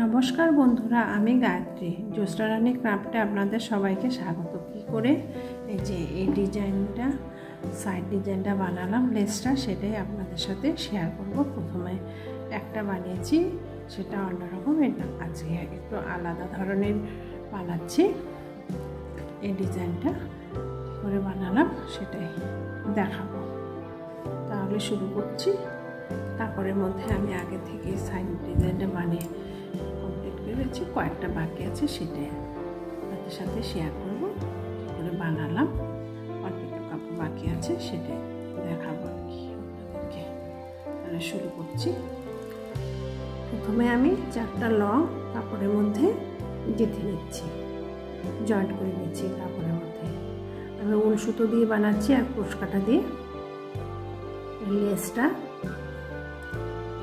নমস্কার বন্ধুরা, আমি গায়ত্রী। জ্যোৎস্না রানী ক্রাফটে আপনাদের সবাইকে স্বাগত। কী করে এই যে এই ডিজাইনটা, সাইড ডিজাইনটা বানালাম লেসটা, সেটাই আপনাদের সাথে শেয়ার করব। প্রথমে একটা বানিয়েছি, সেটা অন্যরকম। এটা আজকে একটু আলাদা ধরনের বানাচ্ছি। এই ডিজাইনটা করে বানালাম, সেটাই দেখাবো। তাহলে শুরু করছি। কাপড়ের মধ্যে আমি আগে থেকে সাইড ডিজাইনটা বানিয়ে কমপ্লিট করেছি, কয়েকটা বাকি আছে, সেটাই আপনাদের সাথে শেয়ার করব। কী করে বানালাম, অল্প একটু কাপড় বাকি আছে, সেটাই দেখাবো আর কি আপনাদেরকে। তাহলে শুরু করছি। প্রথমে আমি 4টা লং কাপড়ের মধ্যে গেঁথে নিচ্ছি, জয়েন্ট করে নিচ্ছি কাপড়ের মধ্যে। আমি উল সুতো দিয়ে বানাচ্ছি আর ক্রোশ কাটা দিয়ে। লেসটা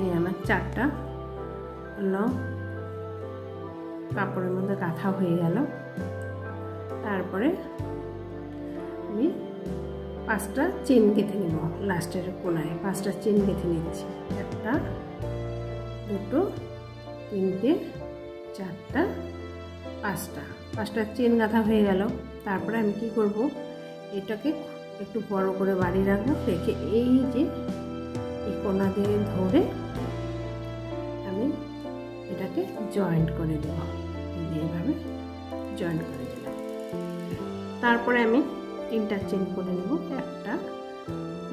এই আমার 4টা লং কাপড়ের মধ্যে গাঁথা হয়ে গেল। তারপরে আমি 5টা চেন গেঁথে নিব। লাস্টের কোনায় 5টা চেন গেঁথে নিচ্ছি। 1টা 2টো 3টে 4টা 5টা চেন গাঁথা হয়ে গেল। তারপরে আমি কি করব, এটাকে একটু বড় করে বাড়িয়ে রাখবো, রেখে এই যে এই কোনা দিয়ে ধরে আমি এটাকে জয়েন্ট করে দেব। এইভাবে জয়েন্ট করে দিলাম। তারপরে আমি 3টা চেন করে নেব। 1টা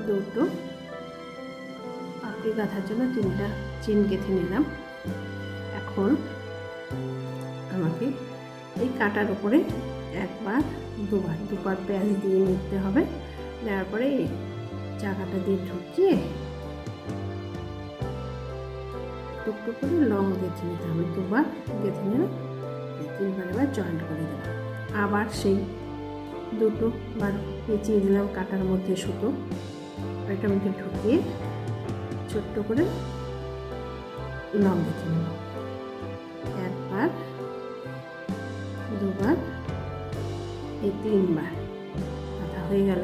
2টো পাপড়ি গাঁথার জন্য 3টা চেন গেঁথে নিলাম। এখন আমাকে এই কাটার উপরে একবার দুবার প্যাঁচ দিয়ে নিতে হবে। দেওয়ার পরে এই চাকাটা দিয়ে ঢুকিয়ে টুকটু করে লং গেঁথে নিতে হবে। 2বার গেঁথে নিলাম, 3বার এবার জয়েন্ট করে দিলাম। আবার সেই 2টো বার পেঁচিয়ে দিলাম কাটার মধ্যে সুতো, এটার মধ্যে ঢুকিয়ে ছোট্ট করে লং গেঁথে নেব। 1বার 2বার এই 3বার গাঁথা হয়ে গেল,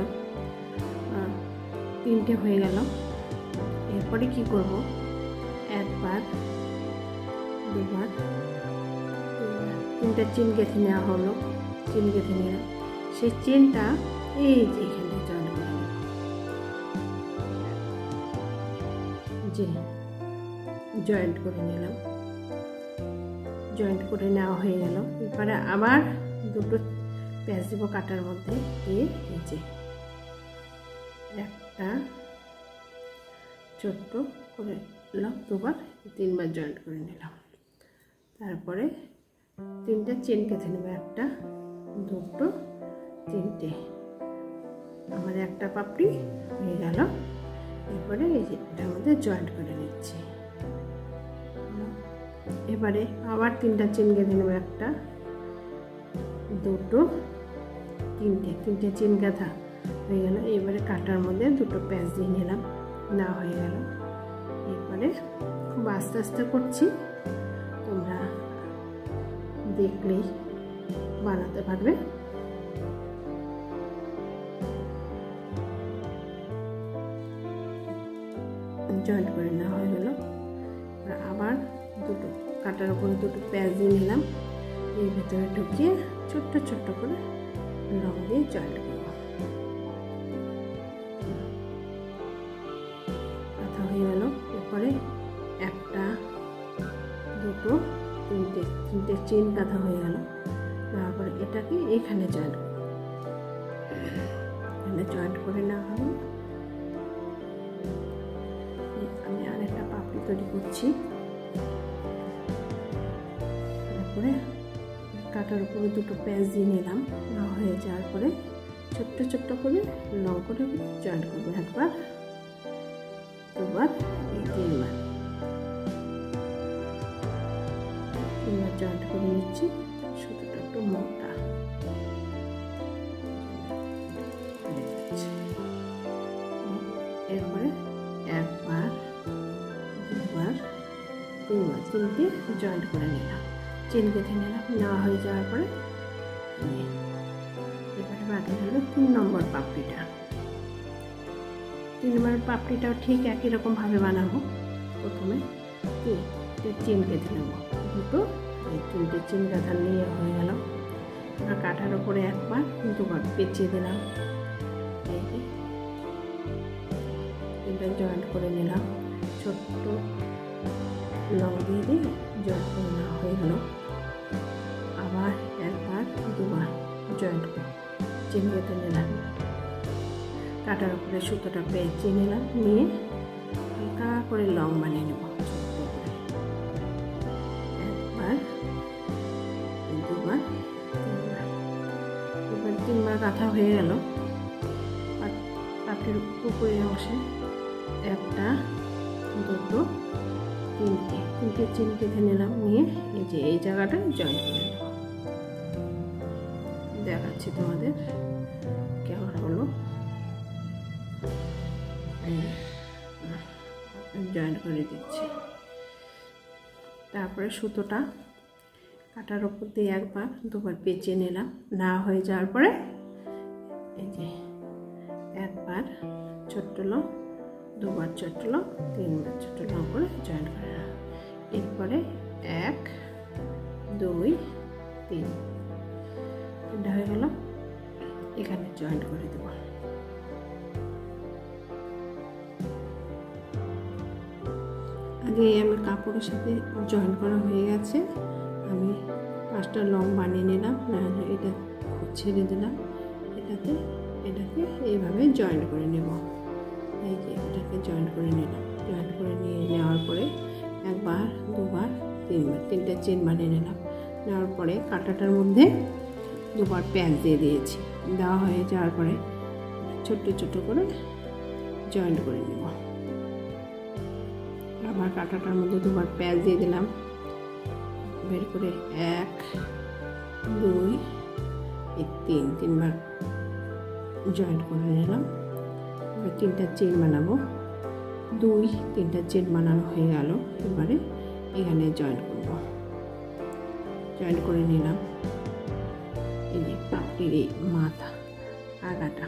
3টে হয়ে গেল। এরপরে কি করব, 1বার 2বার 3টা চেন গেঁথে নেওয়া হলো। চেন গেঁথে নিলাম, সেই চেনটা এই যে এখানে জয়েন্ট করে নেব। যে জয়েন্ট করে নিলাম, জয়েন্ট করে নেওয়া হয়ে গেল। এরপরে আবার 2টো প্যাঁচ দেবো কাটার মধ্যে দিয়ে, এই যে একটা ছোট্ট করে নিলাম, 2বার 3বার জয়েন্ট করে নিলাম। তারপরে 3টে চেন গেঁথে নেব। 1টা 2টো 3টে, আমার একটা পাপড়ি হয়ে গেল। এরপরে এই যে এটার মধ্যে জয়েন্ট করে নিচ্ছি। এবারে আবার 3টা চেন গেঁথে নেব। 1টা 2টো 3টে চেন গাঁথা হয়ে গেল। এবারে কাটার মধ্যে 2টো প্যাঁচ দিয়ে নিলাম, না হয়ে গেল। এরপরে খুব আস্তে আস্তে করছি, তোমরা দেখলেই বানাতে পারবে। জয়েন্ট করে নেওয়া হয়ে গেল। আবার 2টো কাটার উপরে 2টো প্যাঁচ দিয়ে নিলাম, এর ভিতরে ঢুকিয়ে ছোট্ট ছোট্ট করে লং দিয়ে জয়েন্ট করব। গাঁথা হয়ে গেল। এরপরে 1টা 2টো 3টে চেন গাঁথা হয়ে গেল। তারপরে এটাকে এখানে জয়েন্ট করব। এখানে জয়েন্ট করে নেওয়া হবে। আমি আরেকটা পাপড়ি তৈরি করছি। তারপরে কাটার উপরে 2টো প্যাঁচ দিয়ে নিলাম, না হয়ে যাওয়ার পরে ছোট্ট ছোট্ট করে লং করে জয়েন্ট করবো। 1বার 2বার এই 3বার জয়েন্ট করে নিচ্ছি। সুতোটা একটু মোটা, এরপরে 1বার 2বার 3বার 3টে জয়েন্ট করে নিলাম, চেন গেঁথে নিলাম। নেওয়া হয়ে যাওয়ার পরে এবারে বাকি হলো 3 নম্বর পাপড়িটা। 3 নম্বর পাপড়িটাও ঠিক একই রকমভাবে বানাবো। প্রথমে চেন গেঁথে নেব, দুটো এই তিনটে চেন গাঁথা নিয়ে হয়ে গেল। এবার কাঁটার ওপরে একবার দুবার পেঁচিয়ে দিলাম, এই যে এটা জয়েন্ট করে নিলাম। ছোট্ট লং দিয়ে জয়েন্ট করে নেওয়া হয়ে গেল। আবার একবার দুবার জয়েন্ট করে চেন গেঁথে নিলাম। কাঁটার উপরে সুতোটা পেঁচিয়ে নিলাম, নিয়ে হালকা করে লং বানিয়ে নেব। একবার দুবার তিনবার, এবার তিনবার গাঁথা হয়ে গেল। পাটের উপরের অংশে একটা দুটো তিনটে চেন গেঁথে নিলাম, নিয়ে এই যে এই জায়গাটা জয়েন্ট করে নেব। দেখাচ্ছি তোমাদের কেমন হলো। জয়েন্ট করে দিচ্ছি। তারপরে সুতোটা কাঁটার ওপর দিয়ে একবার দুবার পেঁচিয়ে নিলাম। না হয়ে যাওয়ার পরে এই যে একবার ছোট্ট লং, দুবার ছোট্ট লং, তিনবার ছোট্ট লং করে জয়েন্ট করে নিলাম। এরপরে 1 2 3 এটা হয়ে গেল। এখানে জয়েন্ট করে দেব। আগে আমি কাপড়ের সাথে জয়েন করা হয়ে গেছে। আমি 5টা লং বানিয়ে নিলাম, এটা ছেড়ে দিলাম। এটাকে এইভাবে জয়েন করে নেব। এই যে এটাকে জয়েন করে নিলাম। জয়েন করে নিয়ে নেওয়ার পরে একবার দুবার তিনবার তিনটে চেন বানিয়ে নিলাম। নেওয়ার পরে কাঁটাটার মধ্যে দুবার প্যাঁচ দিয়ে দিয়েছি। দেওয়া হয়ে যাওয়ার পরে ছোট্ট ছোট্ট করে জয়েন্ট করে নেব। আবার কাঁটাটার মধ্যে দুবার প্যাঁচ দিয়ে দিলাম। বের করে 1 2 3 তিনবার জয়েন্ট করে নিলাম। এবার 3টা চেন বানাবো। 2 3টা চেন বানানো হয়ে গেল। এবারে এখানে জয়েন্ট করব। জয়েন্ট করে নিলাম। এই যে পাপড়ির মাথা আগাটা।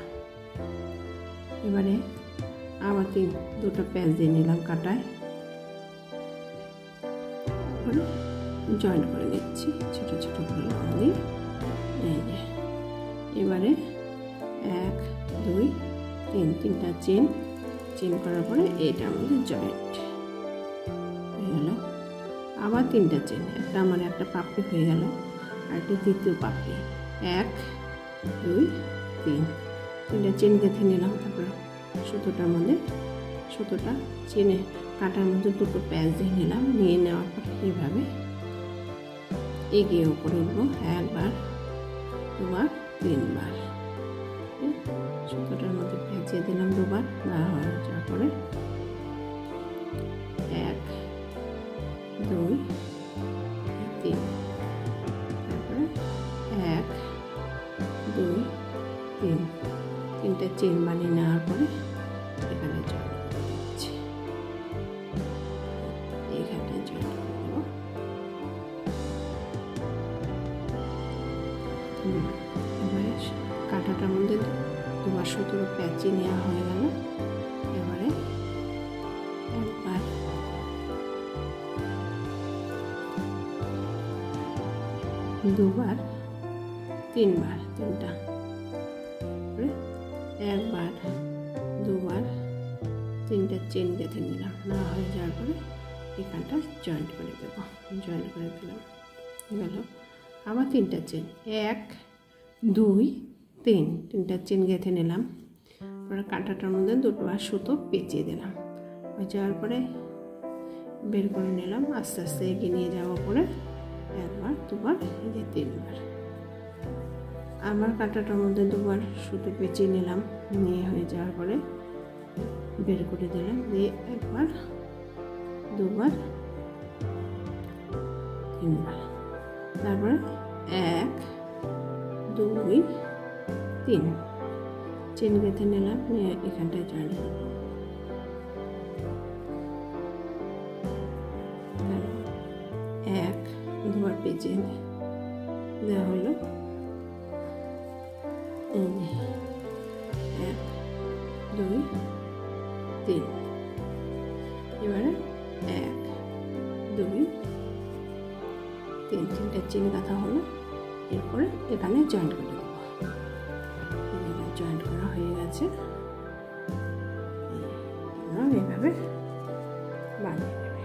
এবারে আবার দুটো প্যাঁচ দিয়ে নিলাম কাটায়। জয়েন্ট করে নিচ্ছি ছোট ছোট করে লং দিয়ে। এই যে এবারে 1 2 3 তিনটা চেন করার পরে এইটার মধ্যে জয়েন্ট হয়ে গেল। আবার 3টা চেন, একটা মানে একটা পাপড়ি হয়ে গেল। আর একটা দ্বিতীয় পাপড়ি 1 2 3 তিনটা চেন গেঁথে নিলাম। তারপর সুতোটা চেনে কাঁটার মধ্যে দুটো প্যাঁচ দিয়ে নিলাম। নিয়ে নেওয়ার পর এইভাবে এগিয়ে উপরে উঠবো। একবার দুবার তিনবার সুতোটার মধ্যে পেঁচিয়ে দিলাম দুবার। দেওয়া হয়ে যাওয়ার পরে 1 2 3 তারপরে 1 2 3 তিনটা চেন বানিয়ে নেওয়ার পরে এখানে জয়েন করে দিচ্ছি। এখানে জয়েন করে দেবো। এবারে কাঁটাটার মধ্যে দুবার সুতোর প্যাঁচিয়ে নেওয়া হয়ে গেল। এবারে একবার দুবার তিনবার তিনটা একবার দুবার তিনটা চেন গেঁথে নিলাম। না হয়ে যাওয়ার পরে এখানটা জয়েন্ট করে দেব। জয়েন্ট করে দিলাম গেল। আবার 3টা চেন 1 2 3 তিনটা চেন গেঁথে নিলাম। পরে কাঁটাটার মধ্যে দুটোবার সুতো পেঁচিয়ে দিলাম। হয়ে যাওয়ার পরে বের করে নিলাম। আস্তে আস্তে এগিয়ে নিয়ে যাওয়ার পরে একবার দুবার এই যে তিনবার। আবার কাঁটাটার মধ্যে দুবার সুতো পেঁচিয়ে নিলাম। নিয়ে হয়ে যাওয়ার পরে বের করে দিলাম। দিয়ে একবার দুবার তিনবার। তারপরে 1 2 3 চেন গেঁথে নিলাম। নিয়ে এখানটায় জয়েন করব। দুবার পেঁচিয়ে দেওয়া হলো। 1 2 3 এবারে 1 2 তিনটে চেন গাঁথা হলো। এরপরে এখানে জয়েন্ট করে দেবো। জয়েন্ট করা হয়ে গেছে। তোমরা এইভাবে বানিয়ে নেবে।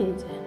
এই যে